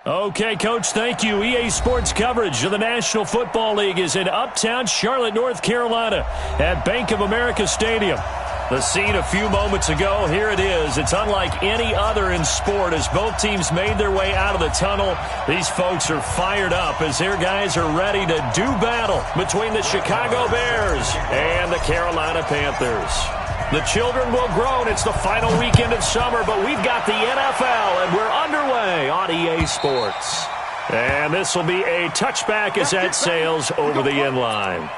Okay, Coach, thank you. EA Sports coverage of the National Football League is in uptown Charlotte, North Carolina at Bank of America Stadium. The scene a few moments ago, here it is. It's unlike any other in sport as both teams made their way out of the tunnel. These folks are fired up as their guys are ready to do battle between the Chicago Bears and the Carolina Panthers. The children will groan. It's the final weekend of summer, but we've got the NFL, and we're underway on EA Sports. And this will be a touchback as that sails over the end line.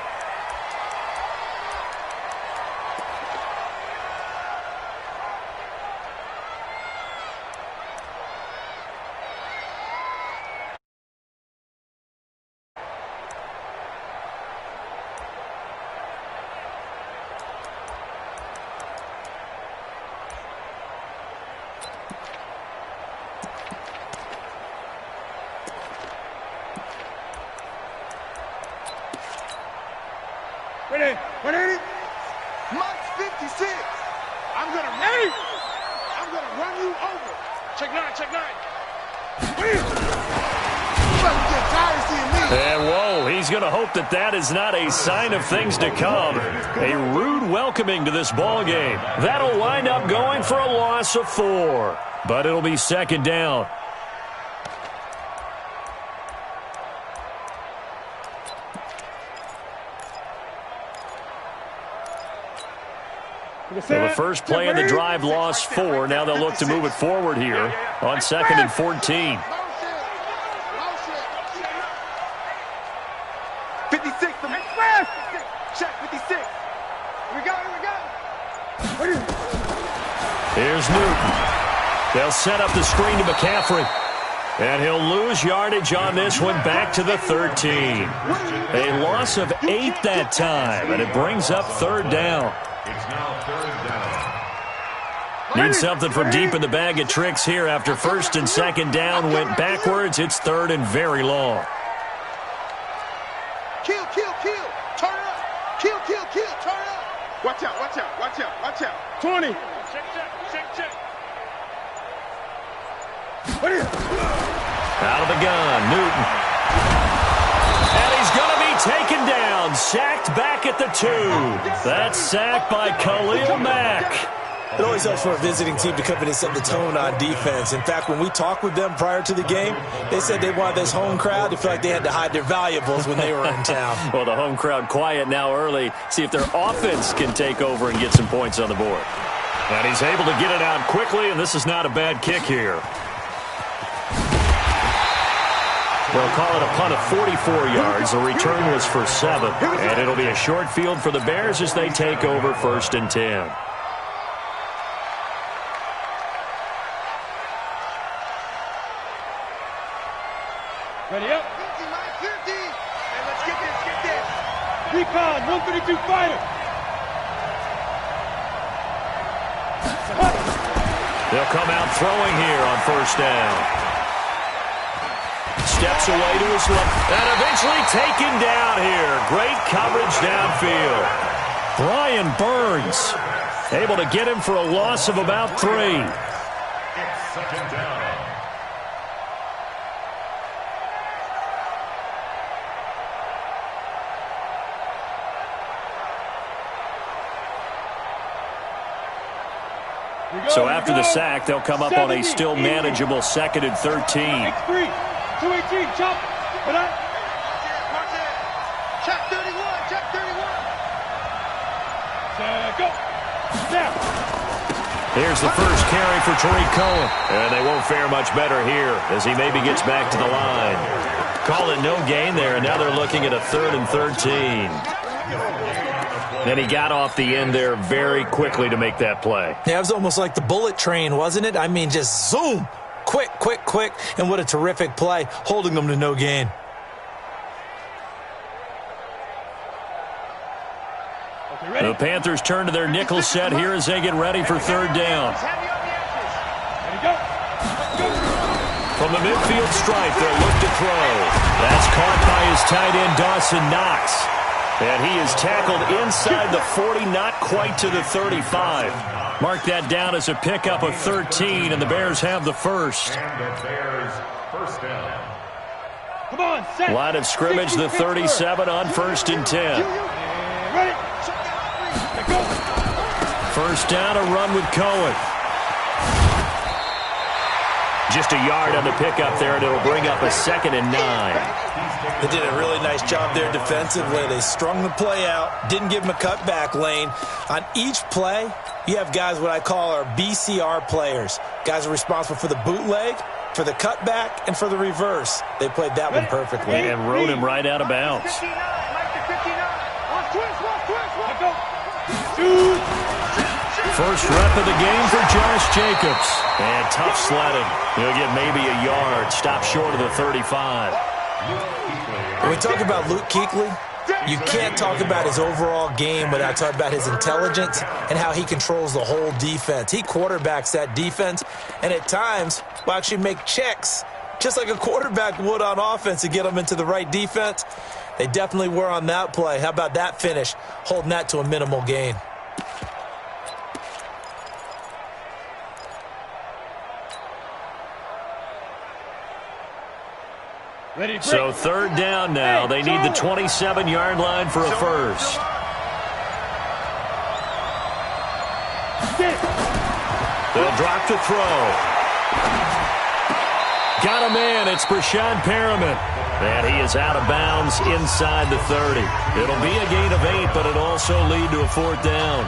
Ready? Mike's 56. I'm gonna run you over. Check nine. And whoa, he's going to hope that is not a sign of things to come. A rude welcoming to this ball game. That'll wind up going for a loss of 4. But it'll be second down. So the first play of the drive lost 4. Now they'll look to move it forward here on 2nd and 14. 56. Check 56. Here we go. Here's Newton. They'll set up the screen to McCaffrey. And he'll lose yardage on this one back to the 13. A loss of 8 that time, and it brings up third down. It's now third down. Need something from deep in the bag of tricks here after first and second down went backwards. It's third and very long. Kill. Turn it up. Kill. Turn it up. Watch out. 20. Check. Out of the gun, Newton. And he's going to be taken down. Sacked back at the 2. That's sacked by Khalil Mack. It always helps for a visiting team to come in and set the tone on defense. In fact, when we talked with them prior to the game, they said they wanted this home crowd to feel like they had to hide their valuables when they were in town. Well, the home crowd quiet now early. See if their offense can take over and get some points on the board. And he's able to get it out quickly, and this is not a bad kick here. They'll call it a punt of 44 yards. The return was for 7. And it'll be a short field for the Bears as they take over 1st and 10. Ready up. 50. And let's get this. Recon, 132 fighter. They'll come out throwing here on 1st down. Steps away to his left, and eventually taken down here. Great coverage downfield. Brian Burns able to get him for a loss of about 3. It's second down. So after the sack, they'll come up on a still manageable 2nd and 13. 218, chop. Check 31. Go. Snap. Here's the first carry for Tariq Cohen. And they won't fare much better here as he maybe gets back to the line. Call it no gain there, and now they're looking at a 3rd and 13. And he got off the end there very quickly to make that play. Yeah, it was almost like the bullet train, wasn't it? I mean, just zoom. Quick, and what a terrific play, holding them to no gain. The Panthers turn to their nickel set here as they get ready for 3rd down. From the midfield stripe, they'll look to throw. That's caught by his tight end, Dawson Knox. And he is tackled inside the 40, not quite to the 35. Mark that down as a pickup of 13, and the Bears have the first. And the Bears first down. Come on, set. Line of scrimmage, the 37 on 1st and 10. Ready? Go. First down, a run with Cohen. Just a yard on the pickup there, and it'll bring up a 2nd and 9. They did a really nice job there defensively. They strung the play out, didn't give him a cutback lane. On each play, you have guys what I call our BCR players. Guys are responsible for the bootleg, for the cutback, and for the reverse. They played that one perfectly. And rode him right out of bounds. First rep of the game for Josh Jacobs. And tough sledding. He'll get maybe a yard. Stop short of the 35. When we talk about Luke Kuechly, you can't talk about his overall game without talking about his intelligence and how he controls the whole defense. He quarterbacks that defense, and at times will actually make checks, just like a quarterback would on offense to get them into the right defense. They definitely were on that play. How about that finish, holding that to a minimal gain? So 3rd down now. They need the 27-yard line for a first. They'll drop to throw. Got a man. It's Brashad Perriman. And he is out of bounds inside the 30. It'll be a gain of 8, but it'll also lead to a 4th down.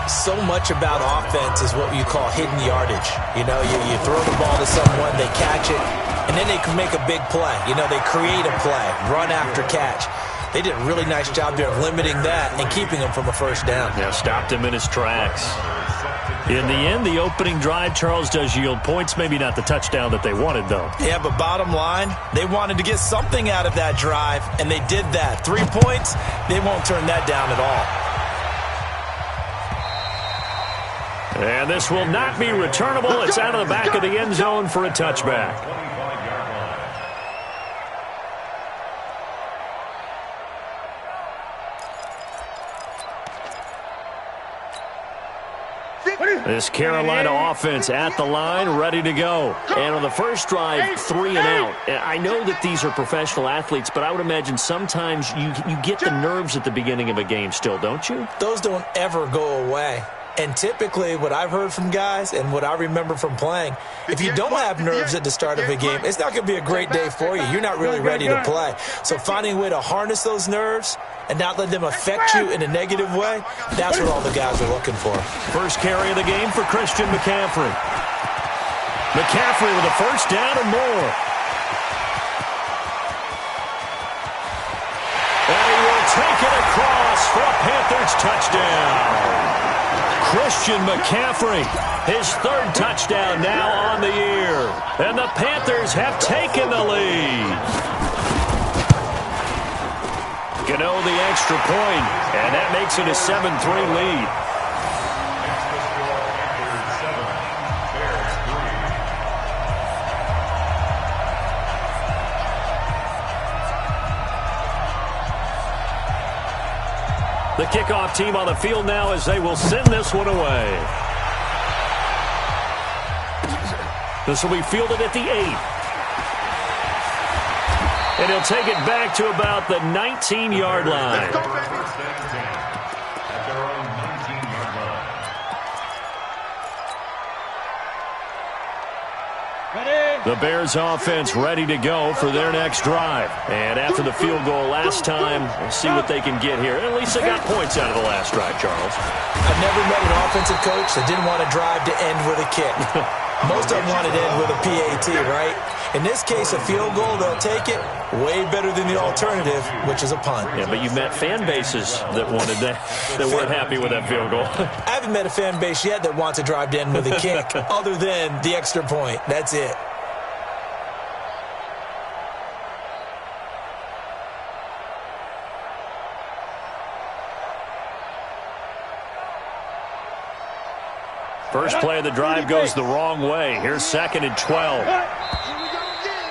So much about offense is what you call hidden yardage. You know, you throw the ball to someone, they catch it, and then they can make a big play. You know, they create a play, run after catch. They did a really nice job there of limiting that and keeping him from a first down. Yeah, stopped him in his tracks. In the end, the opening drive, Charles, does yield points. Maybe not the touchdown that they wanted, though. Yeah, but bottom line, they wanted to get something out of that drive, and they did that. 3 points, they won't turn that down at all. And this will not be returnable. It's out of the back of the end zone for a touchback. This Carolina offense at the line, ready to go. And on the first drive, 3 and out. I know that these are professional athletes, but I would imagine sometimes you get the nerves at the beginning of a game still, don't you? Those don't ever go away. And typically what I've heard from guys and what I remember from playing, if you don't have nerves at the start of a game, it's not going to be a great day for you. You're not really ready to play. So finding a way to harness those nerves and not let them affect you in a negative way, that's what all the guys are looking for. First carry of the game for Christian McCaffrey. McCaffrey with a first down and more. And he will take it across for a Panthers touchdown. Christian McCaffrey, his 3rd touchdown now on the year. And the Panthers have taken the lead. Gano the extra point, and that makes it a 7-3 lead. The kickoff team on the field now as they will send this one away. This will be fielded at the 8. And he'll take it back to about the 19-yard line. At their own 19-yard line. The Bears offense ready to go for their next drive. And after the field goal last time, we'll see what they can get here. At least they got points out of the last drive, Charles. I've never met an offensive coach that didn't want to drive to end with a kick. Most of them wanted to end with a PAT, right? In this case, a field goal, they'll take it. Way better than the alternative, which is a punt. Yeah, but you've met fan bases that wanted that weren't happy with that field goal. I haven't met a fan base yet that wants to drive to end with a kick other than the extra point. That's it. First play of the drive goes the wrong way. Here's 2nd and 12.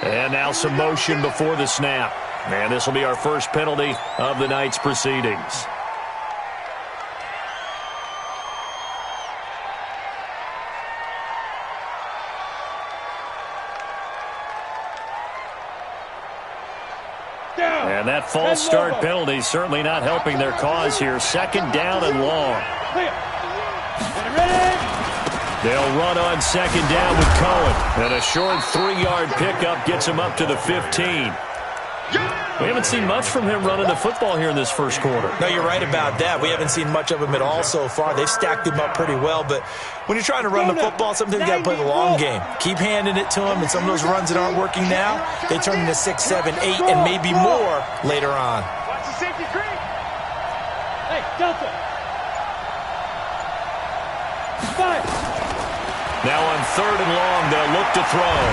And now some motion before the snap. And this will be our first penalty of the night's proceedings. And that false start penalty certainly not helping their cause here. Second down and long. They'll run on second down with Cohen. And a short 3-yard pickup gets him up to the 15. We haven't seen much from him running the football here in this first quarter. No, you're right about that. We haven't seen much of him at all so far. They've stacked him up pretty well, but when you're trying to run the football, sometimes you got to play the long game. Keep handing it to him, and some of those runs that aren't working now, they turn into 6, 7, 8, and maybe more later on. Watch the safety creep. Hey, Delta. Fire. Now on third and long, they'll look to throw.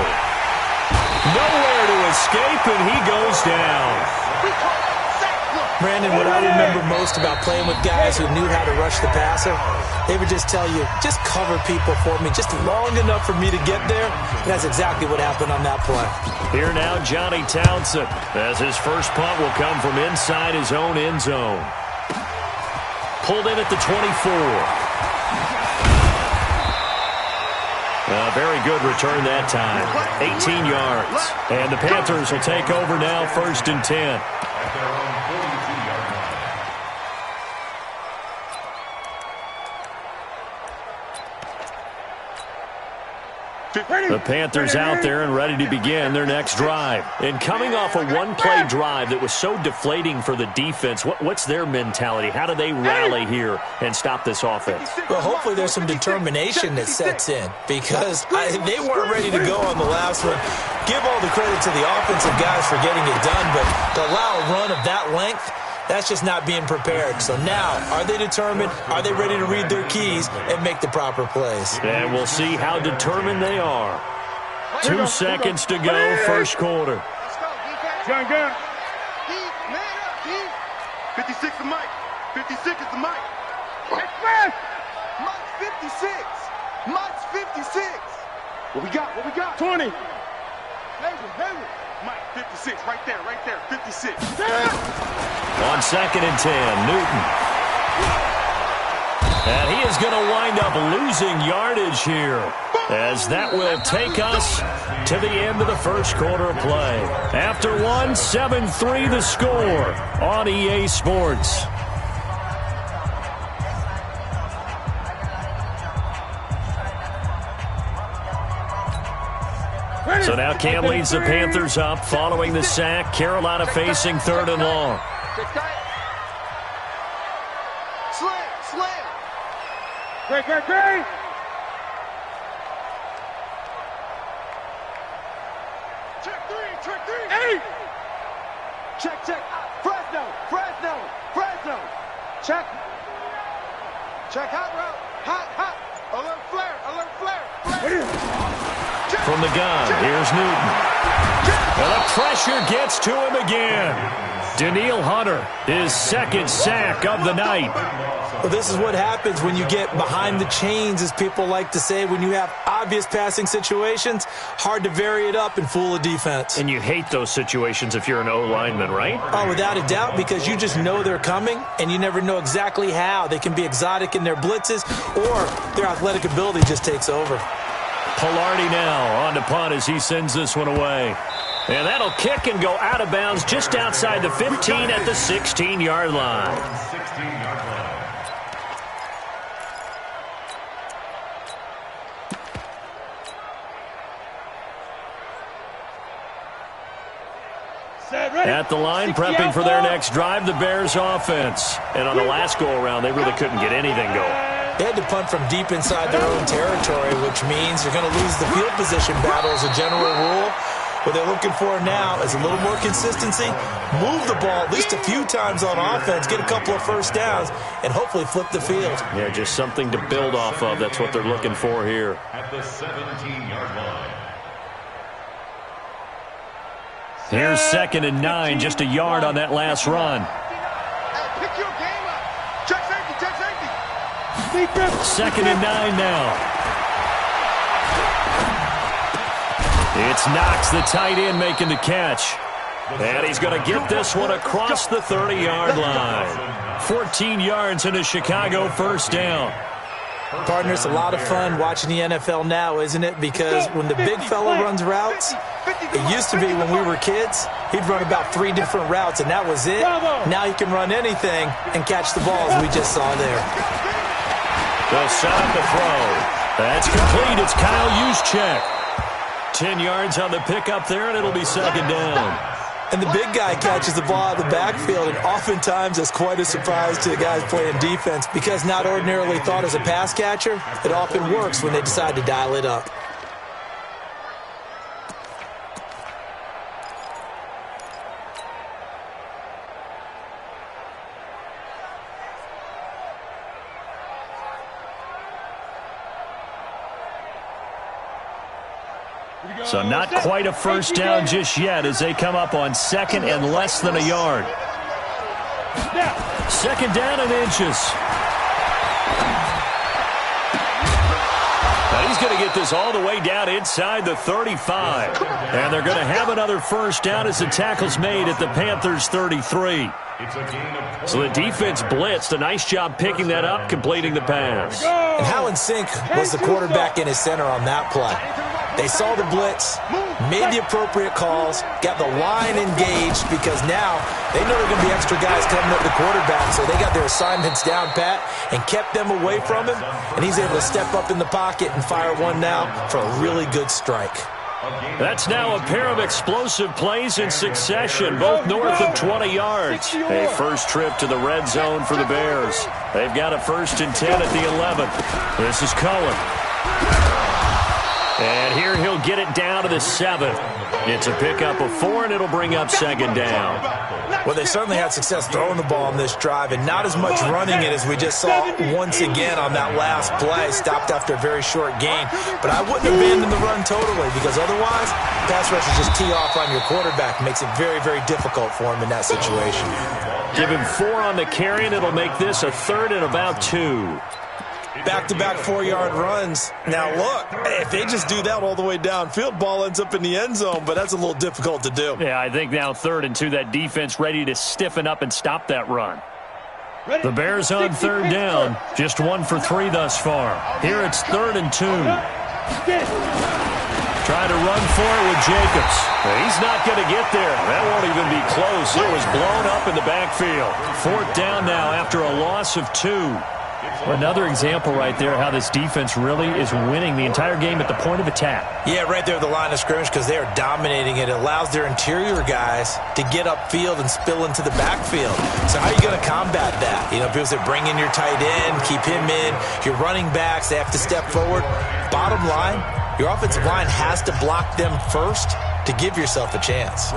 Nowhere to escape, and he goes down. Brandon, what I remember most about playing with guys who knew how to rush the passer, they would just tell you, just cover people for me, just long enough for me to get there. And that's exactly what happened on that play. Here now, Johnny Townsend, as his first punt will come from inside his own end zone. Pulled in at the 24. A very good return that time. 18 yards. And the Panthers will take over now, 1st and 10. At their own 42-yard line. The Panthers out there and ready to begin their next drive. And coming off a one-play drive that was so deflating for the defense, what's their mentality? How do they rally here and stop this offense? Well, hopefully there's some determination that sets in because they weren't ready to go on the last one. Give all the credit to the offensive guys for getting it done, but to allow a run of that length, that's just not being prepared. So now, are they determined? Are they ready to read their keys and make the proper plays? And we'll see how determined they are. 2 seconds to go, first quarter. Gun. 56 is Mike. 56 is the Mike. Mike's 56. Mike's 56. What we got? 20. Hayward. Mike, 56, right there, 56. On 2nd and 10, Newton. And he is going to wind up losing yardage here, as that will take us to the end of the first quarter of play. After 7-3 the score on EA Sports. So now Cam leads the Panthers up following the sack. Carolina facing 3rd and long. Slam. Great. Check three. Hey. Check. Fresno. Check hot route. Hot. Alert flare. From the gun, here's Newton. And the pressure gets to him again. Daniil Hunter, his 2nd sack of the night. Well, this is what happens when you get behind the chains, as people like to say. When you have obvious passing situations, hard to vary it up and fool a defense. And you hate those situations if you're an O-lineman, right? Oh, without a doubt, because you just know they're coming, and you never know exactly how. They can be exotic in their blitzes, or their athletic ability just takes over. Pilardi now on to punt as he sends this one away. And that'll kick and go out of bounds just outside the 15 at the 16-yard line. 16-yard line. At the line, prepping for their next drive, the Bears offense. And on the last go-around, they really couldn't get anything going. They had to punt from deep inside their own territory, which means you're going to lose the field position battle as a general rule. What they're looking for now is a little more consistency, move the ball at least a few times on offense, get a couple of first downs, and hopefully flip the field. Yeah, just something to build off of. That's what they're looking for here. At the 17-yard line. Here's 2nd and 9, just a yard on that last run. Hey, pick your game up. Check safety. 2nd and 9 now. It's Knox, the tight end, making the catch. And he's going to get this one across the 30-yard line. 14 yards into Chicago, first down. Partner, it's a lot of fun watching the NFL now, isn't it? Because when the big fella runs routes, it used to be when we were kids, he'd run about 3 different routes, and that was it. Now he can run anything and catch the ball, as we just saw there. They'll set up the throw. That's complete. It's Kyle Juszczyk. 10 yards on the pickup there, and it'll be second down. And the big guy catches the ball out of the backfield, and oftentimes it's quite a surprise to the guys playing defense because not ordinarily thought as a pass catcher, it often works when they decide to dial it up. So not quite a first down just yet as they come up on second and less than a yard. Second down and inches. Now he's going to get this all the way down inside the 35. And they're going to have another first down as the tackle's made at the Panthers' 33. So the defense blitzed. A nice job picking that up, completing the pass. And how in sync was the quarterback in his center on that play? They saw the blitz, made the appropriate calls, got the line engaged because now they know there are going to be extra guys coming at the quarterback, so they got their assignments down pat and kept them away from him, and he's able to step up in the pocket and fire one now for a really good strike. That's now a pair of explosive plays in succession, both north of 20 yards. A first trip to the red zone for the Bears. They've got a 1st and 10 at the 11. This is Cohen. And here he'll get it down to the 7. It's a pickup of 4, and it'll bring up second down. Well, they certainly had success throwing the ball on this drive, and not as much running it as we just saw once again on that last play. Stopped after a very short gain. But I wouldn't abandon the run totally because otherwise, pass rushers just tee off on your quarterback. Makes it very, very difficult for him in that situation. Give him 4 on the carry, and it'll make this a 3rd and about 2. Back-to-back 4-yard runs. Now, look, if they just do that all the way downfield, ball ends up in the end zone, but that's a little difficult to do. Yeah, I think now 3rd and 2, that defense ready to stiffen up and stop that run. The Bears on 3rd down, just 1 for 3 thus far. Here it's 3rd and 2. Trying to run for it with Jacobs. He's not going to get there. That won't even be close. It was blown up in the backfield. 4th down now after a loss of 2. Another example right there how this defense really is winning the entire game at the point of attack. Yeah, right there at the line of scrimmage because they are dominating it. It allows their interior guys to get upfield and spill into the backfield. So how are you going to combat that? You know, people say bring in your tight end, keep him in. Your running backs, they have to step forward. Bottom line, your offensive line has to block them first to give yourself a chance.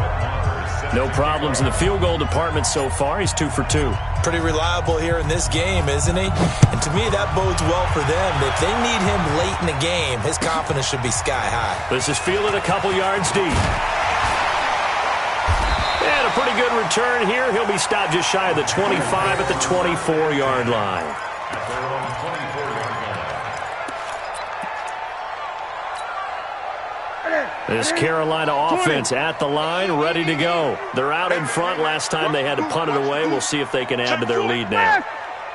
No problems in the field goal department so far. He's 2 for 2. Pretty reliable here in this game, isn't he? And to me, that bodes well for them. If they need him late in the game, his confidence should be sky high. This is fielded a couple yards deep. And a pretty good return here. He'll be stopped just shy of the 25 at the 24-yard line. This Carolina offense at the line, ready to go. They're out in front. Last time they had to punt it away. We'll see if they can add to their lead now.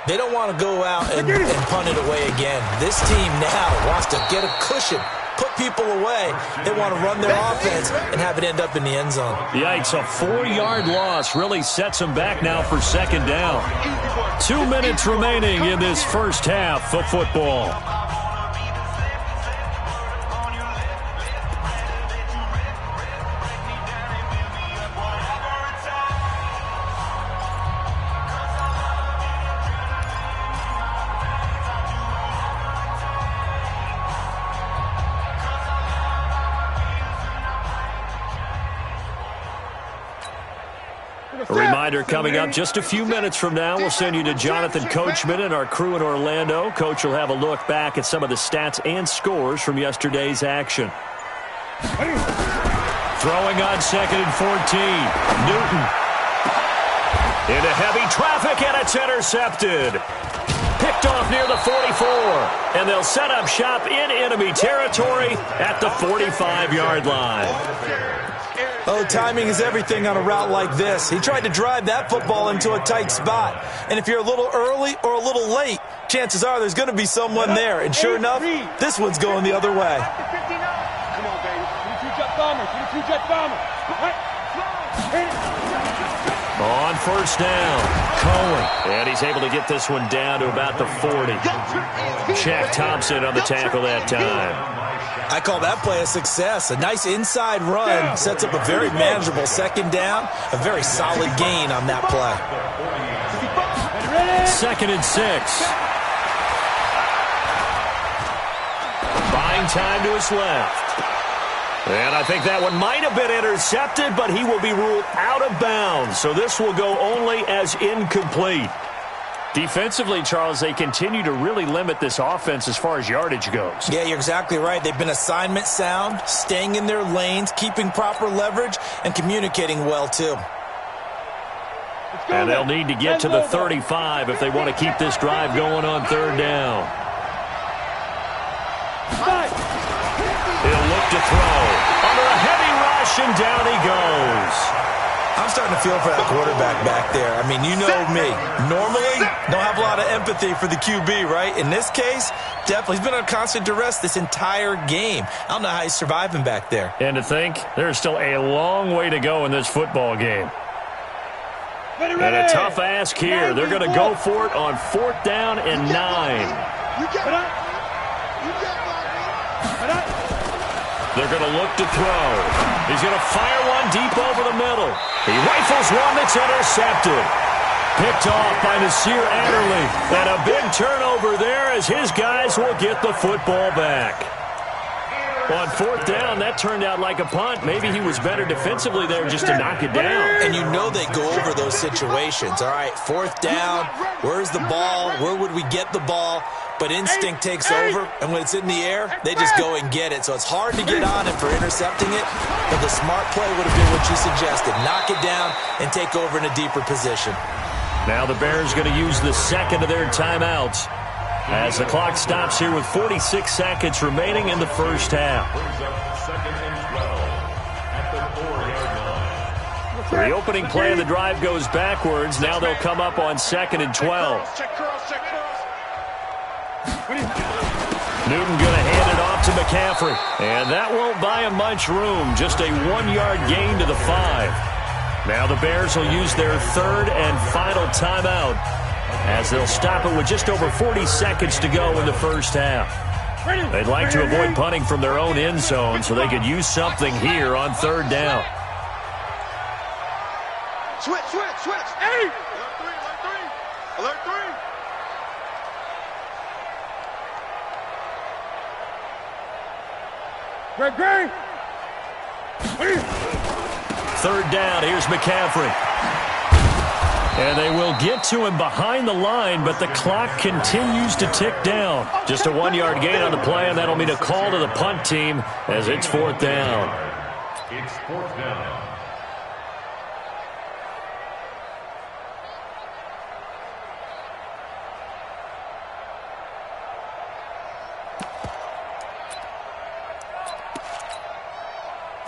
They don't want to go out and punt it away again. This team now wants to get a cushion, put people away. They want to run their offense and have it end up in the end zone. Yikes, a 4-yard loss really sets them back now for second down. 2 minutes remaining in this first half of football. A reminder coming up just a few minutes from now, we'll send you to Jonathan Coachman and our crew in Orlando. Coach will have a look back at some of the stats and scores from yesterday's action. Throwing on 2nd and 14. Newton. Into heavy traffic, and it's intercepted. Picked off near the 44. And they'll set up shop in enemy territory at the 45-yard line. Oh, timing is everything on a route like this. He tried to drive that football into a tight spot. And if you're a little early or a little late, chances are there's going to be someone there. And sure enough, this one's going the other way. Come on, baby. 22-jet bomber. 22-jet bomber. On first down, Cohen. And he's able to get this one down to about the 40. Shaq Thompson on the tackle that time. I call that play a success. A nice inside run sets up a very manageable second down. A very solid gain on that play. 2nd and 6. Buying time to his left. And I think that one might have been intercepted, but he will be ruled out of bounds. So this will go only as incomplete. Defensively, Charles, they continue to really limit this offense as far as yardage goes. Yeah, you're exactly right. They've been assignment sound, staying in their lanes, keeping proper leverage, and communicating well, too. And they'll need to get to the 35 if they want to keep this drive going on 3rd down. He'll look to throw. Under a heavy rush, and down he goes. I'm starting to feel for that quarterback back there. I mean, you know me. Normally, don't have a lot of empathy for the QB, right? In this case, definitely. He's been on constant duress this entire game. I don't know how he's surviving back there. And to think, there's still a long way to go in this football game. And a tough ask here. They're going to go for it on 4th down and 9. They're going to look to throw. He's going to fire one deep over the middle. He rifles one that's intercepted. Picked off by Nasir Adderley. And a big turnover there as his guys will get the football back. On 4th down, that turned out like a punt. Maybe he was better defensively there just to knock it down. And you know they go over those situations. All right, 4th down, where's the ball? Where would we get the ball? But instinct takes over, and when it's in the air, they just go and get it. So it's hard to get on him for intercepting it, but the smart play would have been what you suggested. Knock it down and take over in a deeper position. Now the Bears going to use the 2nd of their timeouts as the clock stops here with 46 seconds remaining in the first half. The opening play of the drive goes backwards. Now they'll come up on 2nd and 12. Newton going to hand it off to McCaffrey. And that won't buy him much room. Just a 1-yard gain to the 5. Now the Bears will use their 3rd and final timeout as they'll stop it with just over 40 seconds to go in the first half. They'd like to avoid punting from their own end zone so they could use something here on 3rd down. Switch. Hey! Alert 3. Greg. 3rd down, here's McCaffrey. And they will get to him behind the line, but the clock continues to tick down. Just a 1-yard gain on the play, and that'll mean a call to the punt team as it's 4th down. It's 4th down.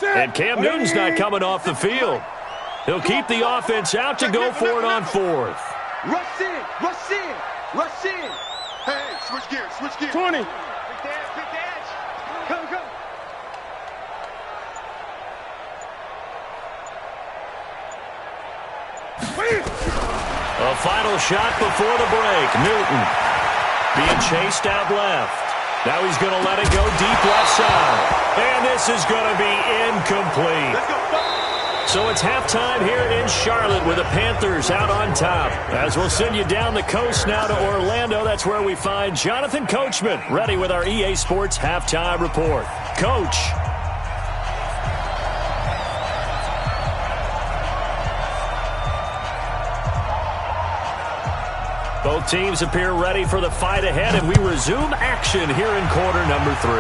And Cam Newton's not coming off the field. He'll keep the offense out to go for it on 4th. Rush in. Hey, switch gears. 20. Big dash. Come. A final shot before the break. Newton being chased out left. Now he's going to let it go deep left side. And this is going to be incomplete. So it's halftime here in Charlotte with the Panthers out on top. As we'll send you down the coast now to Orlando, that's where we find Jonathan Coachman ready with our EA Sports Halftime Report. Coach. Both teams appear ready for the fight ahead, and we resume action here in quarter number 3.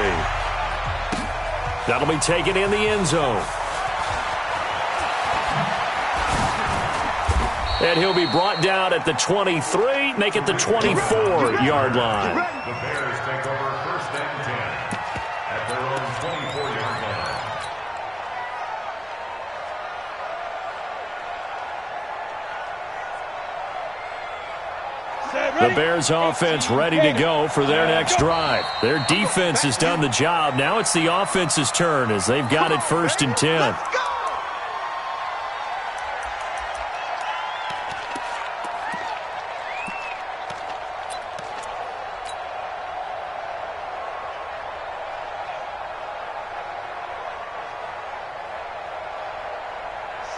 That'll be taken in the end zone. And he'll be brought down at the 23, make it the 24-yard line. The Bears take over 1st and 10 at their own 24-yard The Bears offense ready to go for their next drive. Their defense has done the job. Now it's the offense's turn as they've got it 1st and 10.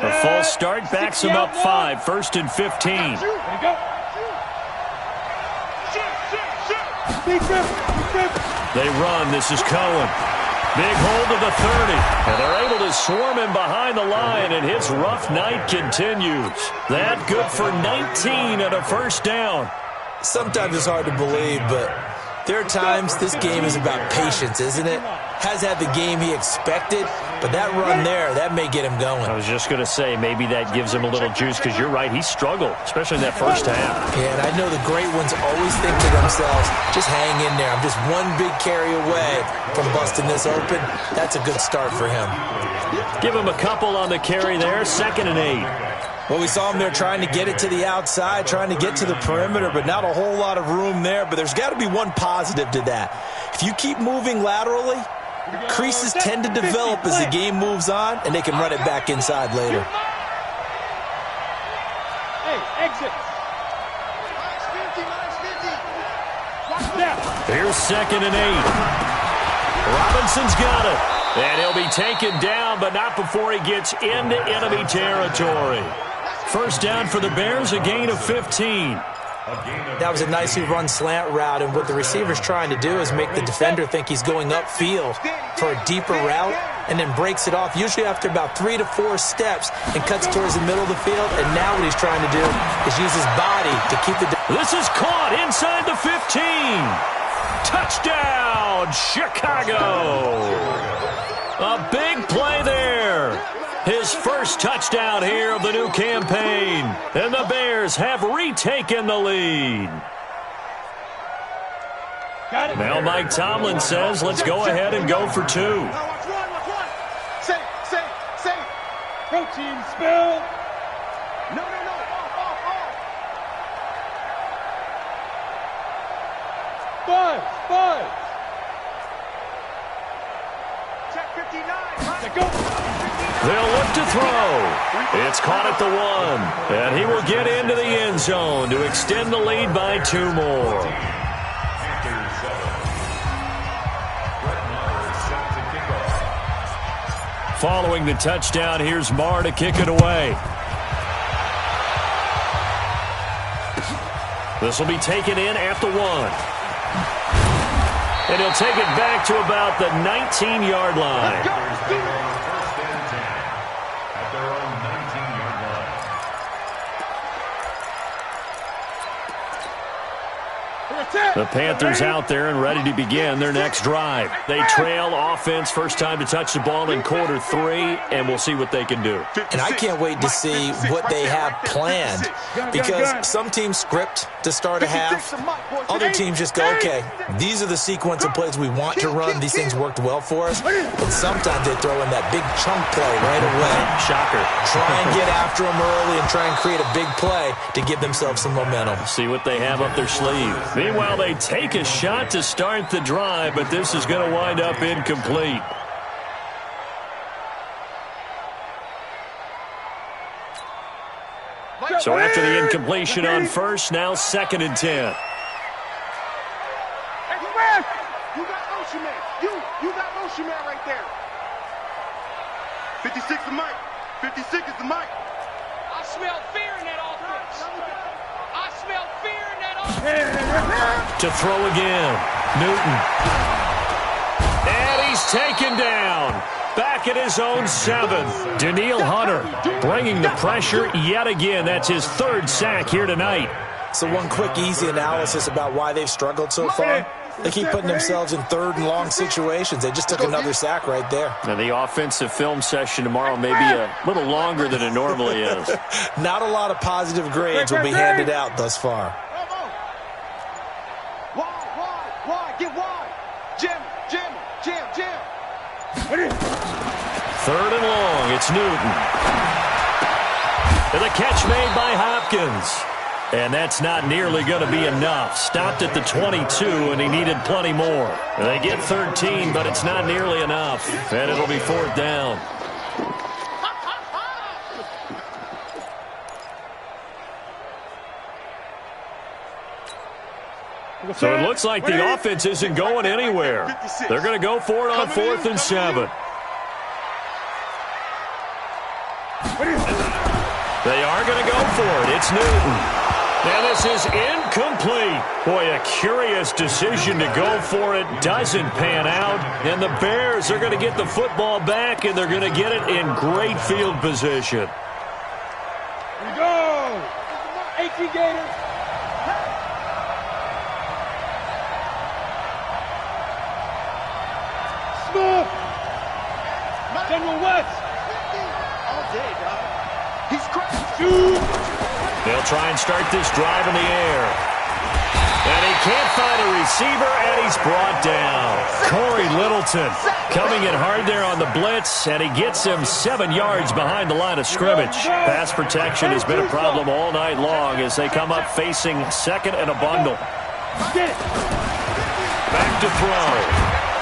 A false start backs them up 5, 1st and 15. They run. This is Cohen. Big hold of the 30. And they're able to swarm him behind the line, and his rough night continues. That good for 19 and a 1st down. Sometimes it's hard to believe, but there are times this game is about patience, isn't it? Has had the game he expected, but that run there, that may get him going. I was just going to say, maybe that gives him a little juice, because you're right, he struggled, especially in that 1st half. Yeah, and I know the great ones always think to themselves, just hang in there. I'm just one big carry away from busting this open. That's a good start for him. Give him a couple on the carry there, 2nd and 8. Well, we saw him there trying to get it to the outside, trying to get to the perimeter, but not a whole lot of room there. But there's got to be one positive to that. If you keep moving laterally, creases tend to develop as the game moves on, and they can run it back inside later. Hey, exit. Here's 2nd and 8. Robinson's got it. And he'll be taken down, but not before he gets into enemy territory. 1st down for the Bears, a gain of 15. That was a nicely run slant route, and what the receiver's trying to do is make the defender think he's going upfield for a deeper route, and then breaks it off, usually after about 3 to 4 steps, and cuts towards the middle of the field. And now what he's trying to do is use his body to keep the... This is caught inside the 15. Touchdown, Chicago. A big play there. His 1st touchdown here of the new campaign. And the Bears have retaken the lead. Now Mike Tomlin says, let's go ahead and go for 2. Say. Protein spill. No. Off. Buzz. Check 59. Go. They'll look to throw. It's caught at the 1. And he will get into the end zone to extend the lead by 2 more. Following the touchdown, here's Marr to kick it away. This will be taken in at the 1. And he'll take it back to about the 19-yard line. The Panthers out there and ready to begin their next drive. They trail offense, 1st time to touch the ball in quarter 3, and we'll see what they can do. And I can't wait to see what they have planned, because some teams script to start a half. Other teams just go, okay, these are the sequence of plays we want to run. These things worked well for us. But sometimes they throw in that big chunk play right away. Shocker. Try and get after them early and try and create a big play to give themselves some momentum. See what they have up their sleeve. Meanwhile, they take a shot to start the drive, but this is going to wind up incomplete. So after the incompletion on 1st, now 2nd and 10. You got Ocean Man. You got Ocean Man right there. 56 is Mike. 56 is the Mike. I smell fear in that offense. I smell fear in that offense. To throw again. Newton. And he's taken down. Back at his own 7. Daniil Hunter bringing the pressure yet again. That's his 3rd sack here tonight. So one quick, easy analysis about why they've struggled so far. They keep putting themselves in 3rd and long situations. They just took another sack right there. Now the offensive film session tomorrow may be a little longer than it normally is. Not a lot of positive grades will be handed out thus far. Wide, get wide. Jam. 3rd and long, it's Newton. And the catch made by Hopkins. And that's not nearly going to be enough. Stopped at the 22, and he needed plenty more. They get 13, but it's not nearly enough. And it'll be 4th down. So it looks like the offense isn't going anywhere. They're going to go for it on 4th and 7. They are going to go for it. It's Newton. And this is incomplete. Boy, a curious decision to go for it. Doesn't pan out. And the Bears are going to get the football back, and they're going to get it in great field position. Here we go. 18 Gators. Smith. General West. All day, dog. He's crazy. Shoot. They'll try and start this drive in the air. And he can't find a receiver, and he's brought down. Corey Littleton coming in hard there on the blitz, and he gets him 7 yards behind the line of scrimmage. Pass protection has been a problem all night long as they come up facing 2nd and a bundle. Back to throw.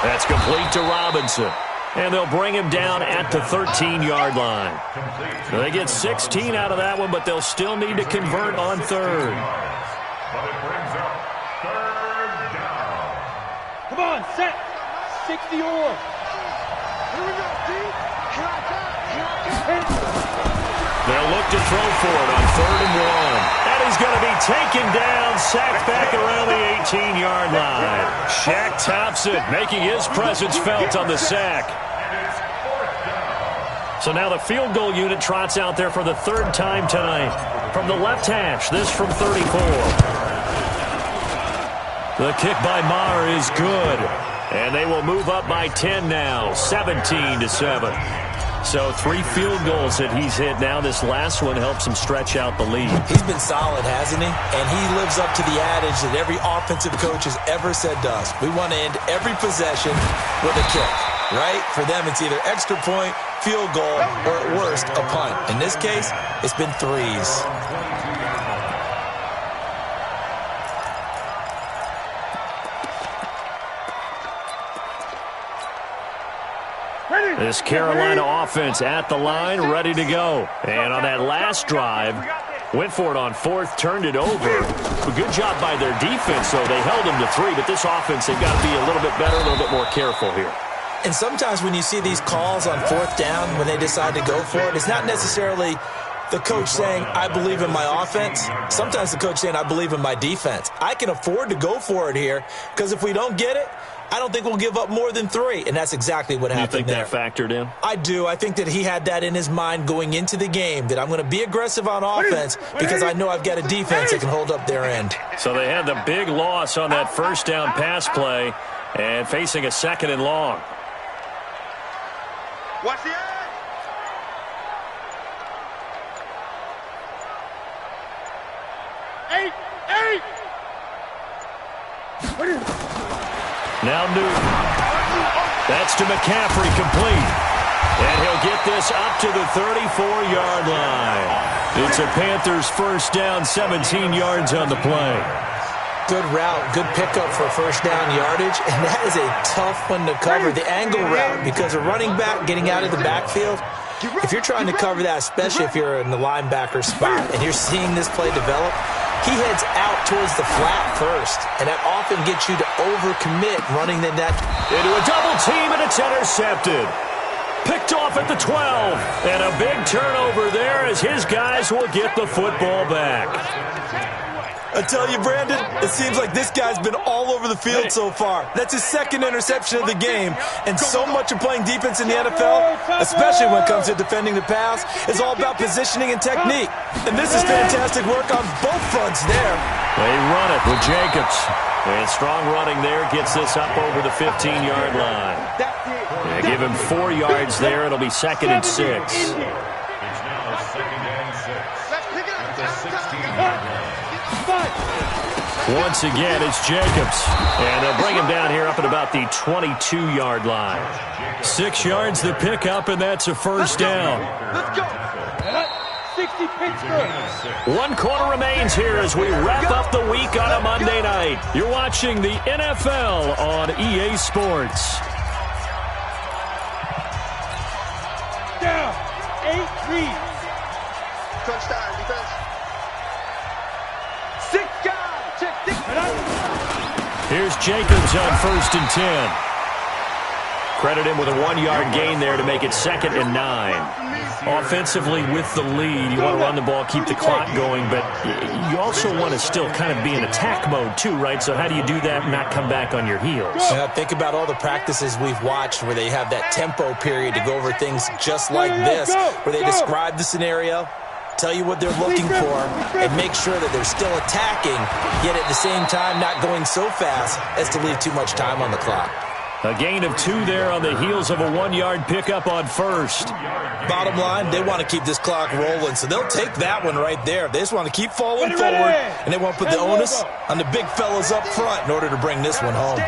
That's complete to Robinson. And they'll bring him down at the 13-yard line. So they get 16 out of that one, but they'll still need to convert on 3rd. But it brings up 3rd down. Come on, set. 60 or. Here we go, D. Here I come. They'll look to throw for it on 3rd and 1. And he's going to be taken down, sacked back around the 18-yard line. Shaq Thompson making his presence felt on the sack. So now the field goal unit trots out there for the 3rd time tonight. From the left hash, this from 34. The kick by Maher is good. And they will move up by 10 now, 17-7. So 3 field goals that he's hit now. This last one helps him stretch out the lead. He's been solid, hasn't he? And he lives up to the adage that every offensive coach has ever said to us. We want to end every possession with a kick, right? For them, it's either extra point, field goal, or at worst, a punt. In this case, it's been 3s. This Carolina offense at the line, ready to go. And on that last drive, went for it on 4th, turned it over. A good job by their defense, though. They held them to 3, but this offense, they've got to be a little bit better, a little bit more careful here. And sometimes when you see these calls on 4th down, when they decide to go for it, it's not necessarily the coach saying, I believe in my offense. Sometimes the coach saying, I believe in my defense. I can afford to go for it here, because if we don't get it, I don't think we'll give up more than 3, and that's exactly what happened there. You think that factored in? I do. I think that he had that in his mind going into the game, that I'm going to be aggressive on offense because I know I've got a defense that can hold up their end. So they had the big loss on that 1st down pass play and facing a 2nd and long. Watch the edge. Eight. Now Newton. That's to McCaffrey, complete. And he'll get this up to the 34-yard line. It's a Panthers 1st down, 17 yards on the play. Good route, good pickup for 1st down yardage, and that is a tough one to cover, the angle route, because a running back getting out of the backfield, if you're trying to cover that, especially if you're in the linebacker spot, and you're seeing this play develop, he heads out towards the flat first, and that often gets you to overcommit running the net. Into a double team, and it's intercepted. Picked off at the 12, and a big turnover there as his guys will get the football back. I tell you, Brandon, it seems like this guy's been all over the field so far. That's his 2nd interception of the game, and so much of playing defense in the NFL, especially when it comes to defending the pass, is all about positioning and technique. And this is fantastic work on both fronts there. They run it with Jacobs. And strong running there gets this up over the 15-yard line. Yeah, give him 4 yards there. It'll be 2nd and 6. It's now 2nd and 6. At the 16-yard line. Once again, it's Jacobs. And they'll bring him down here up at about the 22-yard line. 6 yards the pickup, and that's a 1st down. Let's go. 60 Pittsburgh. One quarter remains here as we wrap up the week on a Monday night. You're watching the NFL on EA Sports. Down. 8-3. Touchdown, defense. 6 guys. Check 6. Here's Jacobs on 1st and 10. Credit him with a 1-yard gain there to make it 2nd and 9. Offensively with the lead, you want to run the ball, keep the clock going, but you also want to still kind of be in attack mode too, right? So how do you do that and not come back on your heels? Yeah, think about all the practices we've watched where they have that tempo period to go over things just like this, where they describe the scenario, tell you what they're looking for, and make sure that they're still attacking, yet at the same time not going so fast as to leave too much time on the clock. A gain of 2 there on the heels of a 1-yard pickup on 1st. Bottom line, they want to keep this clock rolling, so they'll take that one right there. They just want to keep falling forward, and they want to put the onus on the big fellas up front in order to bring this one home.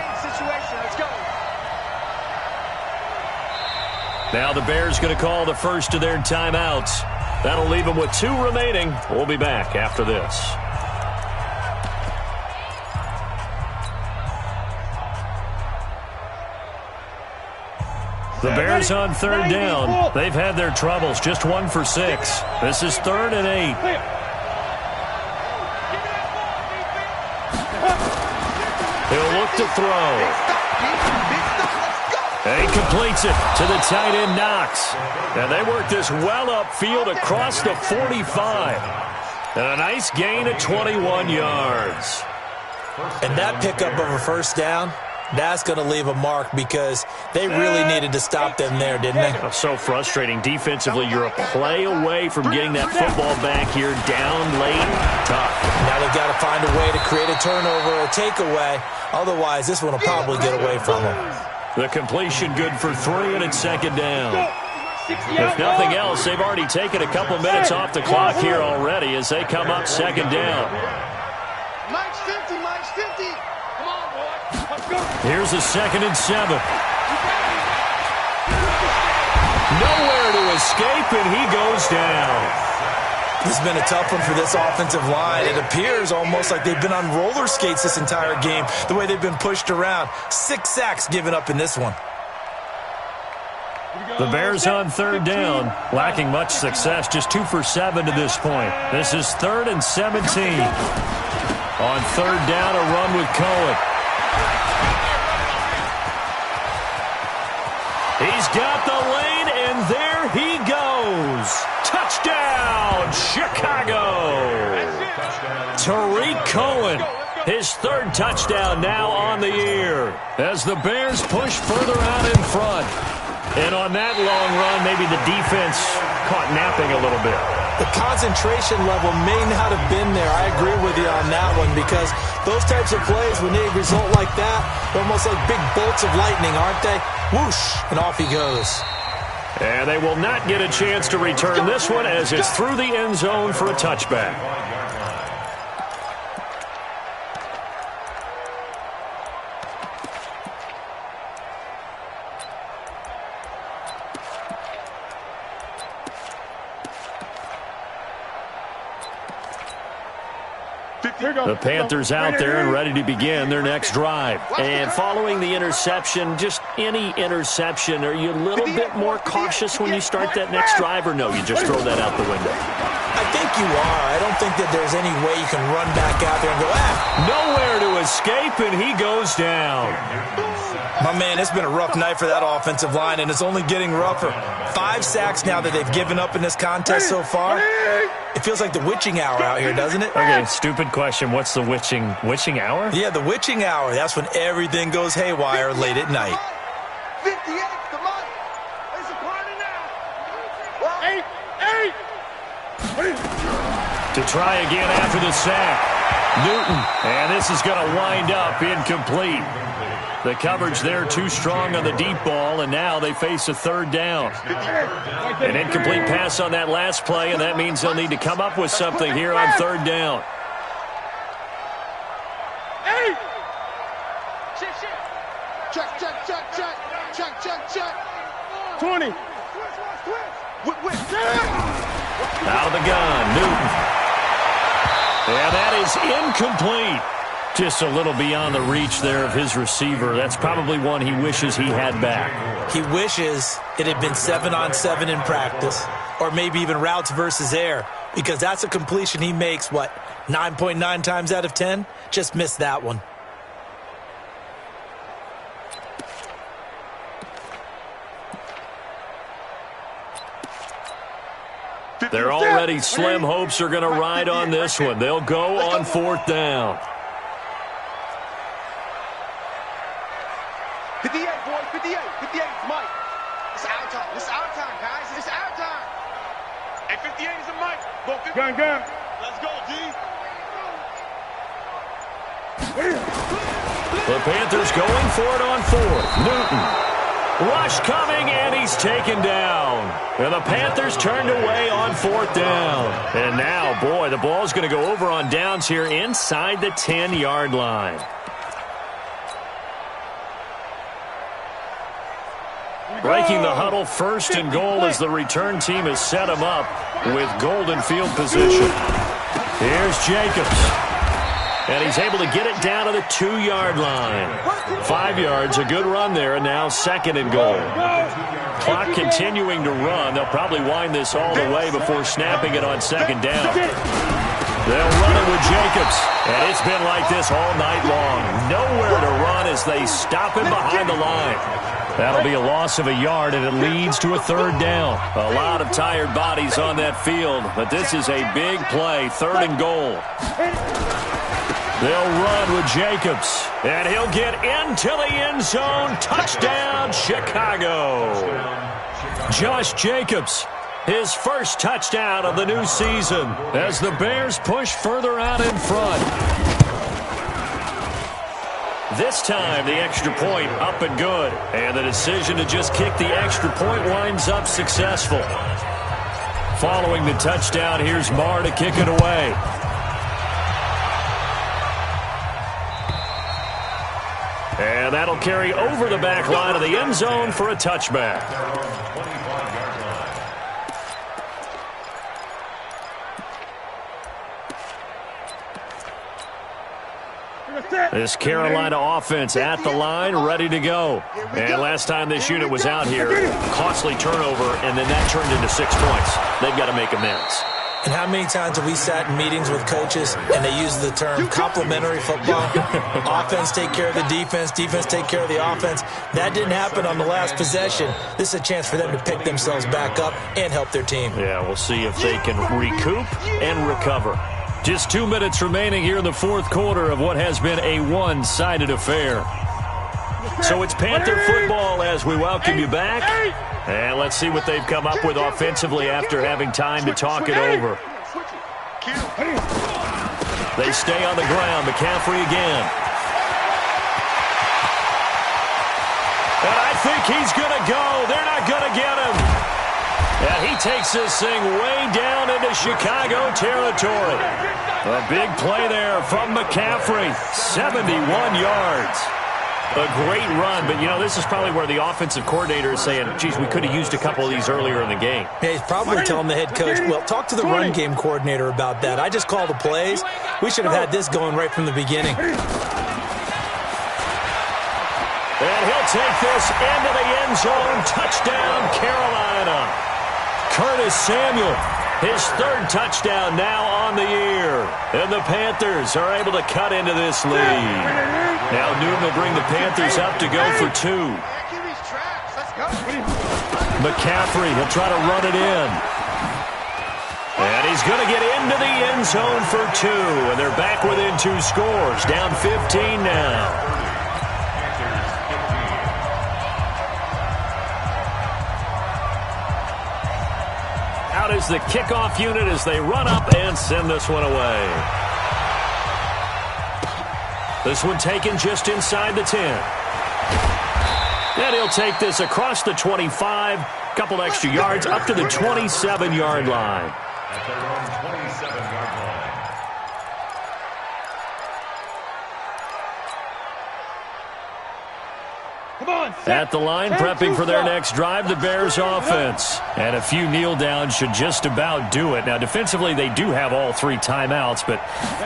Now the Bears going to call the first of their timeouts. That'll leave them with 2 remaining. We'll be back after this. The Bears on 3rd down. They've had their troubles. Just 1 for 6. This is 3rd and 8. He'll look to throw. And he completes it to the tight end, Knox. And they work this well upfield across the 45. And a nice gain of 21 yards. And that pickup of a 1st down, that's going to leave a mark because they really needed to stop them there, didn't they? So frustrating. Defensively, you're a play away from getting that football back here down late. Tough. Now they've got to find a way to create a turnover or takeaway. Otherwise, this one will probably get away from them. The completion good for 3, and it's 2nd down. If nothing else, they've already taken a couple minutes off the clock here already as they come up 2nd down. Mike's 50, Mike's 50. Come on, boy. Let's go. Here's a 2nd and 7. Nowhere to escape, and he goes down. This has been a tough one for this offensive line. It appears almost like they've been on roller skates this entire game, the way they've been pushed around. 6 sacks given up in this one. The Bears on 3rd down, lacking much success, just 2 for 7 to this point. This is 3rd and 17. On 3rd down, a run with Cohen. He's got the lane, and there he goes. Touchdown, Chicago. Tariq Cohen, his 3rd touchdown now on the year as the Bears push further out in front. And on that long run, maybe the defense caught napping a little bit. The concentration level may not have been there. I agree with you on that one because those types of plays, when they result like that, they're almost like big bolts of lightning, aren't they? Whoosh, and off he goes. And they will not get a chance to return this one as it's through the end zone for a touchback. The Panthers out there and ready to begin their next drive. And following the interception, just any interception, are you a little bit more cautious when you start that next drive, or no, you just throw that out the window? I think you are. I don't think that there's any way you can run back out there and go, Nowhere to escape, and he goes down. My man, it's been a rough night for that offensive line, and it's only getting rougher. 5 sacks now that they've given up in this contest so far. It feels like the witching hour out here, doesn't it? Okay, stupid question. What's the witching hour? Yeah, the witching hour. That's when everything goes haywire late at night. 58, the money. It's a party now. 8. To try again after the sack. Newton, and this is going to wind up incomplete. The coverage there too strong on the deep ball, and now they face a 3rd down. An incomplete pass on that last play, and that means they'll need to come up with something here on 3rd down. 8. Check. 20. Out Out of the gun, Newton. And that is incomplete. Just a little beyond the reach there of his receiver. That's probably one he wishes he had back. He wishes it had been 7-on-7 in practice, or maybe even routes versus air, because that's a completion he makes, 9.9 times out of 10? Just missed that one. They're already slim hopes are going to ride on this one. They'll go on 4th down. 58, boys, 58. 58 is Mike. It's our time. It's our time, guys. It's our time. Hey, 58 is a Mike. Go, 50. Gun. Let's go, G. The Panthers going for it on 4th. Newton. Rush coming, and he's taken down. And the Panthers turned away on 4th down. And now, boy, the ball's going to go over on downs here inside the 10-yard line. Breaking the huddle, 1st and goal as the return team has set him up with golden field position. Here's Jacobs. And he's able to get it down to the 2-yard line. 5 yards, a good run there, and now 2nd and goal. Clock continuing to run. They'll probably wind this all the way before snapping it on 2nd down. They'll run it with Jacobs, and it's been like this all night long. Nowhere to run as they stop him behind the line. That'll be a loss of a yard, and it leads to a 3rd down. A lot of tired bodies on that field, but this is a big play, 3rd and goal. They'll run with Jacobs, and he'll get into the end zone. Touchdown, Chicago. Josh Jacobs, his first touchdown of the new season as the Bears push further out in front. This time, the extra point up and good, and the decision to just kick the extra point winds up successful. Following the touchdown, here's Marr to kick it away. And that'll carry over the back line of the end zone for a touchback. This Carolina offense at the line, ready to go. And last time this unit was out here, costly turnover, and then that turned into 6 points. They've got to make amends. And how many times have we sat in meetings with coaches and they use the term complementary football? Offense take care of the defense, defense take care of the offense. That didn't happen on the last possession. This is a chance for them to pick themselves back up and help their team. Yeah, we'll see if they can recoup and recover. Just 2 minutes remaining here in the 4th quarter of what has been a one-sided affair. So it's Panther football as we welcome you back. And let's see what they've come up with offensively after having time to talk it over. They stay on the ground. McCaffrey again. And I think he's going to go. They're not going to get him. And he takes this thing way down into Chicago territory. A big play there from McCaffrey. 71 yards. A great run, but, you know, this is probably where the offensive coordinator is saying, geez, we could have used a couple of these earlier in the game. Yeah, he's probably telling the head coach, well, talk to the run game coordinator about that. I just call the plays. We should have had this going right from the beginning. And he'll take this into the end zone. Touchdown, Carolina. Curtis Samuel, his 3rd touchdown now on the year. And the Panthers are able to cut into this lead. Now Newton will bring the Panthers up to go for 2. McCaffrey, he'll try to run it in. And he's going to get into the end zone for 2. And they're back within 2 scores. Down 15 now. Out is the kickoff unit as they run up and send this one away. This one taken just inside the 10. And he'll take this across the 25, couple extra yards, up to the 27-yard line. At their own 27-yard line. Come on, At the line, prepping for their next drive, the Bears offense. And a few kneel downs should just about do it. Now, defensively, they do have all 3 timeouts, but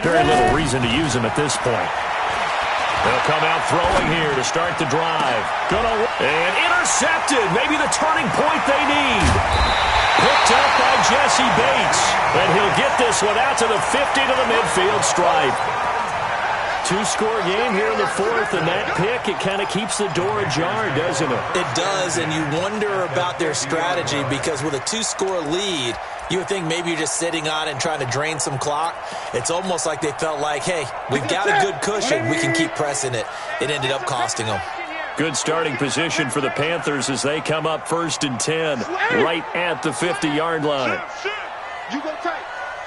very little reason to use them at this point. They'll come out throwing here to start the drive. And intercepted. Maybe the turning point they need. Picked up by Jesse Bates. And he'll get this one out to the 50 to the midfield stripe. 2-score game here in the 4th, and that pick, it kind of keeps the door ajar, doesn't it? It does, and you wonder about their strategy because with a 2-score lead, you would think maybe you're just sitting on it and trying to drain some clock. It's almost like they felt like, hey, we've got a good cushion. We can keep pressing it. It ended up costing them. Good starting position for the Panthers as they come up 1st and 10, right at the 50-yard line. You go tight.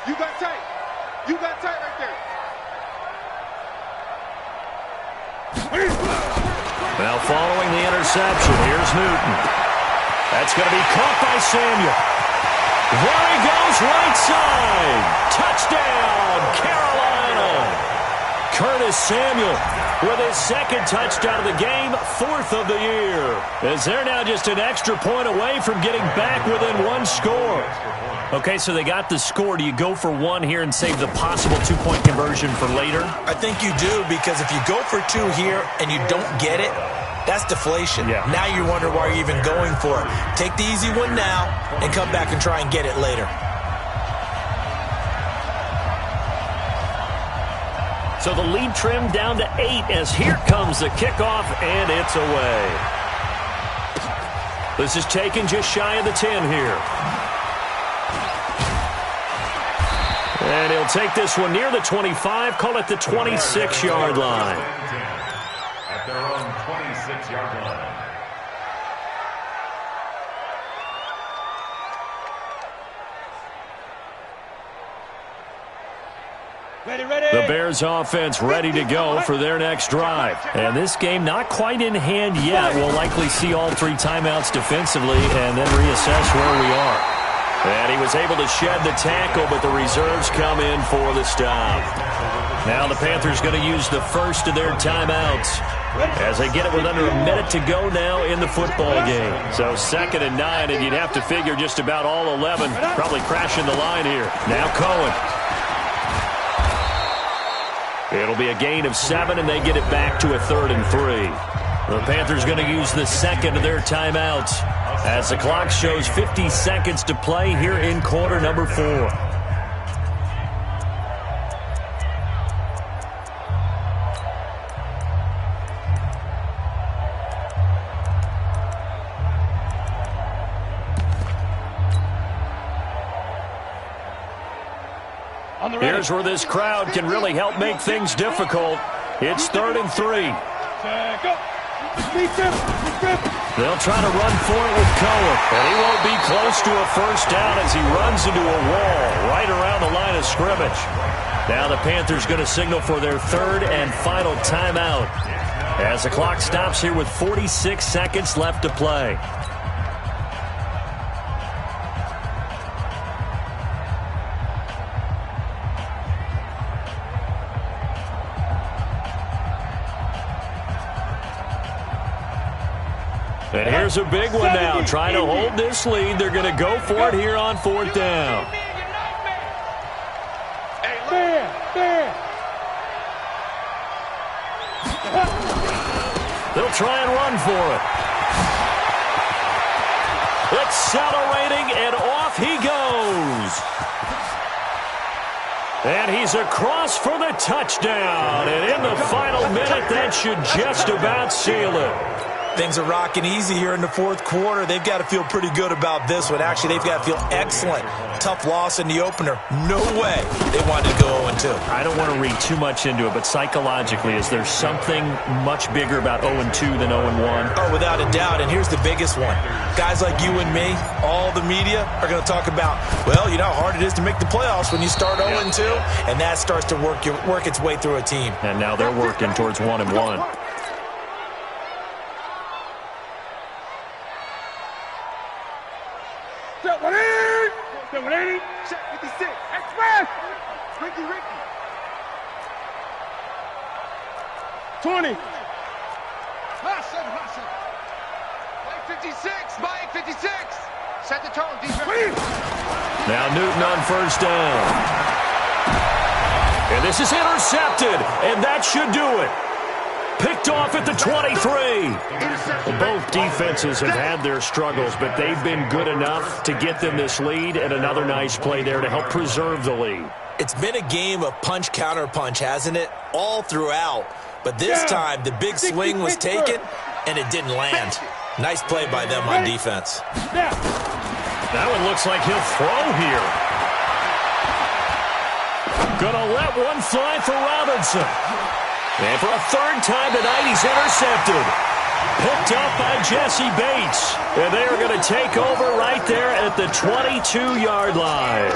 You got tight. You got tight right there. Now following the interception, here's Newton. That's going to be caught by Samuel. There he goes, right side. Touchdown, Carolina. Curtis Samuel with his 2nd touchdown of the game, 4th of the year. As they're now just an extra point away from getting back within 1 score. Okay, so they got the score. Do you go for 1 here and save the possible 2-point conversion for later? I think you do, because if you go for 2 here and you don't get it, that's deflation. Yeah. Now you wonder why you're even going for it. Take the easy one now and come back and try and get it later. So the lead trimmed down to 8 as here comes the kickoff, and it's away. This is taken just shy of the 10 here. And he'll take this one near the 25, call it the 26-yard line. At their own 26-yard line. The Bears offense ready to go for their next drive. And this game not quite in hand yet. We'll likely see all 3 timeouts defensively and then reassess where we are. And he was able to shed the tackle, but the reserves come in for the stop. Now the Panthers going to use the first of their timeouts as they get it with under a minute to go now in the football game. So 2nd and 9, and you'd have to figure just about all 11 probably crashing the line here. Now Cohen. It'll be a gain of 7, and they get it back to a 3rd and 3. The Panthers going to use the 2nd of their timeouts as the clock shows 50 seconds to play here in quarter number 4. Here's where this crowd can really help make things difficult. It's 3rd and 3. They'll try to run for it with Cohen, and he won't be close to a first down as he runs into a wall right around the line of scrimmage. Now the Panthers going to signal for their 3rd and final timeout as the clock stops here with 46 seconds left to play. And here's a big one now. Trying to hold this lead. They're going to go for it here on 4th down. They'll try and run for it. Accelerating, and off he goes. And he's across for the touchdown. And in the final minute, that should just about seal it. Things are rocking easy here in the 4th quarter. They've got to feel pretty good about this one. Actually, they've got to feel excellent. Tough loss in the opener. No way they wanted to go 0-2. I don't want to read too much into it, but psychologically, is there something much bigger about 0-2 than 0-1? Oh, without a doubt. And here's the biggest one. Guys like you and me, all the media, are going to talk about, well, you know how hard it is to make the playoffs when you start 0-2, and that starts to work its way through a team. And now they're working towards 1-1. Check 56. Express. Ricky. 20. Hot 7. 56, Mike, 56. Set the tone, defense. Now Newton on first down. And this is intercepted, and that should do it. Picked off at the 23. Both defenses have had their struggles, but they've been good enough to get them this lead, and another nice play there to help preserve the lead. It's been a game of punch-counter-punch, hasn't it? All throughout. But this time, the big swing was taken, and it didn't land. Nice play by them on defense. That one looks like he'll throw here. Gonna let one fly for Robinson. And for a third time tonight, he's intercepted. Picked up by Jesse Bates. And they are going to take over right there at the 22-yard line.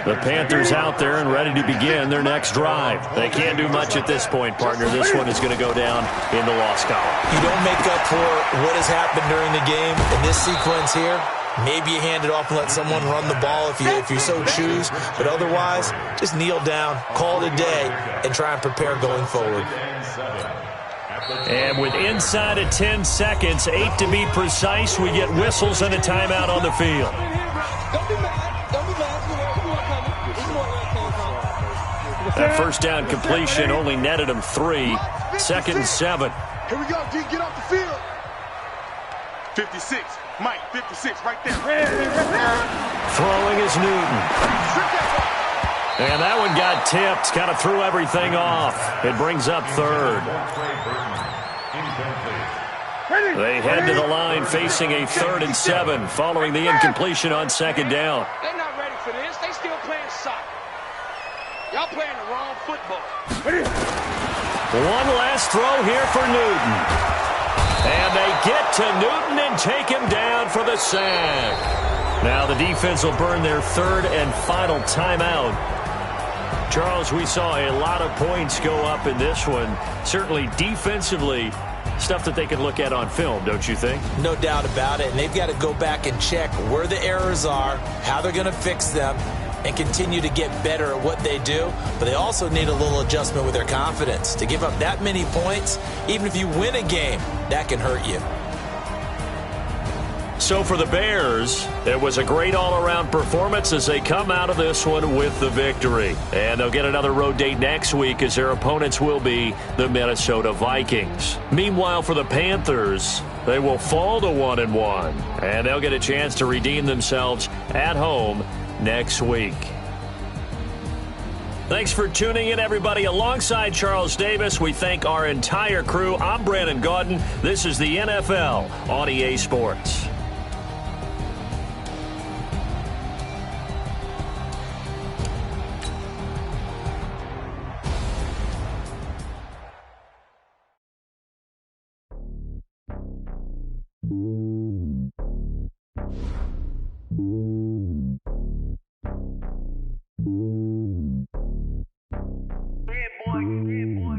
The Panthers out there and ready to begin their next drive. They can't do much at this point, partner. This one is going to go down in the loss column. You don't make up for what has happened during the game in this sequence here. Maybe you hand it off and let someone run the ball if you so choose. But otherwise, just kneel down, call it a day, and try and prepare going forward. And with inside of 10 seconds, 8 to be precise, we get whistles and a timeout on the field. That first down completion only netted him 3. 2nd and 7. Here we go, D. Get off the field. 56. Mike, 56 right there. Throwing is Newton. And that one got tipped. Kind of threw everything off. It brings up 3rd. They head to the line facing a 3rd and 7 following the incompletion on 2nd down. They're not ready for this. They still playing soccer. Y'all playing the wrong football. One last throw here for Newton. And they get to Newton and take him down for the sack. Now the defense will burn their 3rd and final timeout. Charles, we saw a lot of points go up in this one. Certainly defensively, stuff that they can look at on film, don't you think? No doubt about it. And they've got to go back and check where the errors are, how they're going to fix them, and continue to get better at what they do. But they also need a little adjustment with their confidence. To give up that many points, even if you win a game, that can hurt you. So for the Bears, it was a great all-around performance as they come out of this one with the victory. And they'll get another road date next week as their opponents will be the Minnesota Vikings. Meanwhile, for the Panthers, they will fall to 1-1. And they'll get a chance to redeem themselves at home next week. Thanks for tuning in, everybody. Alongside Charles Davis, we thank our entire crew. I'm Brandon Gaudin. This is the NFL on EA Sports.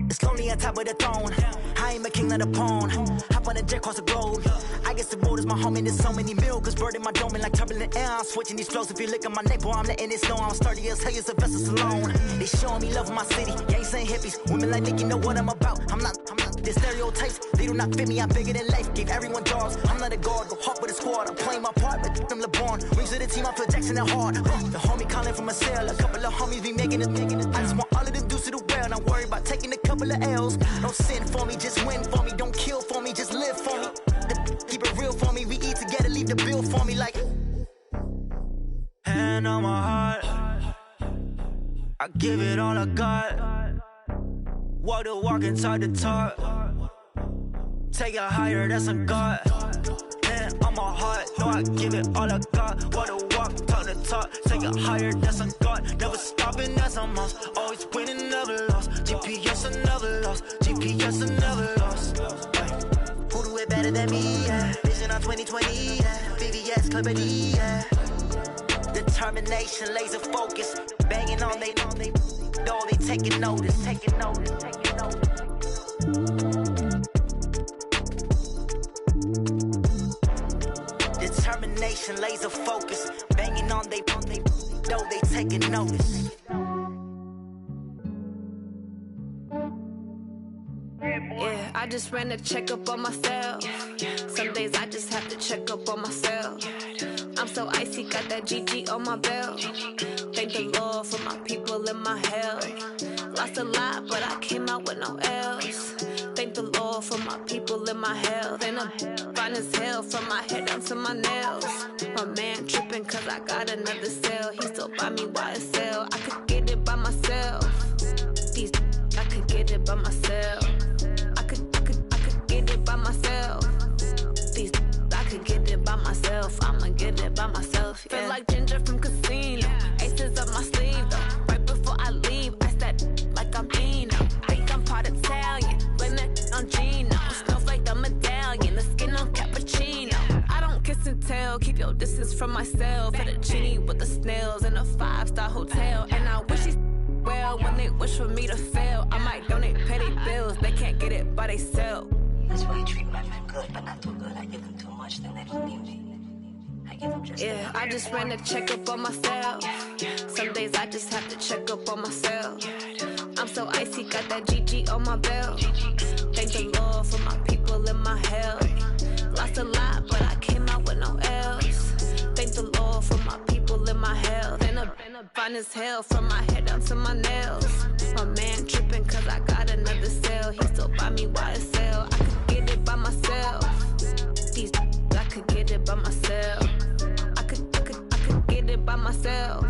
It's lonely on top of the throne. I ain't a king of the pawn. Hop on a jet across the globe. I guess the road is my home and there's so many milks burning my dome and like turbulent air. I'm switching these flows. If you look at my neck, boy, I'm letting it snow. I'm sturdy as hell as a vessel alone. They showing me love in my city. Gangs and hippies. Women like Nicky know what I'm about. I'm not the stereotypes. They do not fit me. I'm bigger than life. Gave everyone jobs. I'm not a guard. Go hard with a squad. I'm playing my part, but them LeBron. Rings to the team. I feel Jackson and hard. The homie calling from a cell. A couple of homies be making it. I just want all of them dudes to the well. Not worry about taking a couple of L's. Don't sin for me, just win for me. Don't kill for me, just live for me. Keep it real for me. We eat together, leave the bill for me like. Hand on my heart, I give it all I got. Walk the walk inside the talk. Take it higher, that's a God. Hand on my heart, no, I give it all I got. Walk the walk, talk the talk. Take it higher, that's a God. Never stopping, that's a must. Always winning, never lost. GPS, I never lost. GPS, I never lost. Who do it better than me? Yeah. Vision on 2020. Yeah. VVS, Clippity. Yeah. Determination, laser focus. Banging on they know they taking notice. Taking notice. Taking notice. Determination, laser focus. Banging on they know they taking notice. Yeah. I just ran a checkup on myself. Some days I just have to check up on myself. I'm so icy, got that GG on my belt. Thank the Lord for my people and my health. Lost a lot, but I came out with no L's. Thank the Lord for my people and my health. And I'm fine as hell from my head down to my nails. My man tripping cause I got another cell. He still buy me YSL. I could get it by myself. These I could get it by myself. I could get it by myself. These I could get it by myself. I'ma get it by myself. Yeah. Feel like Ginger from Casino. Aces up my sleeve though. Right before I leave, I said like I'm Dino. Think I'm part Italian. Blame that on Gino. Smells like the medallion. The skin on cappuccino. I don't kiss and tell. Keep your distance from myself. At a genie with the snails in a 5-star hotel. And I wish he's well when they wish for me to fail. I might donate petty bills. They can't get it by they sell. That's why you treat my men good, but not too good. I give them too much, then they don't need me. I give them just enough. I just ran a checkup on myself. Some days I just have to check up on myself. I'm so icy, got that GG on my belt. Thank the Lord for my people and my health. Lost a lot, but I came out with no L's. Thank the Lord for my people and my health. And I'm fine as hell from my head down to my nails. My man tripping cause I got another cell. He still buy me YSL. I could get it by myself. These I could get it by myself. I could get it by myself.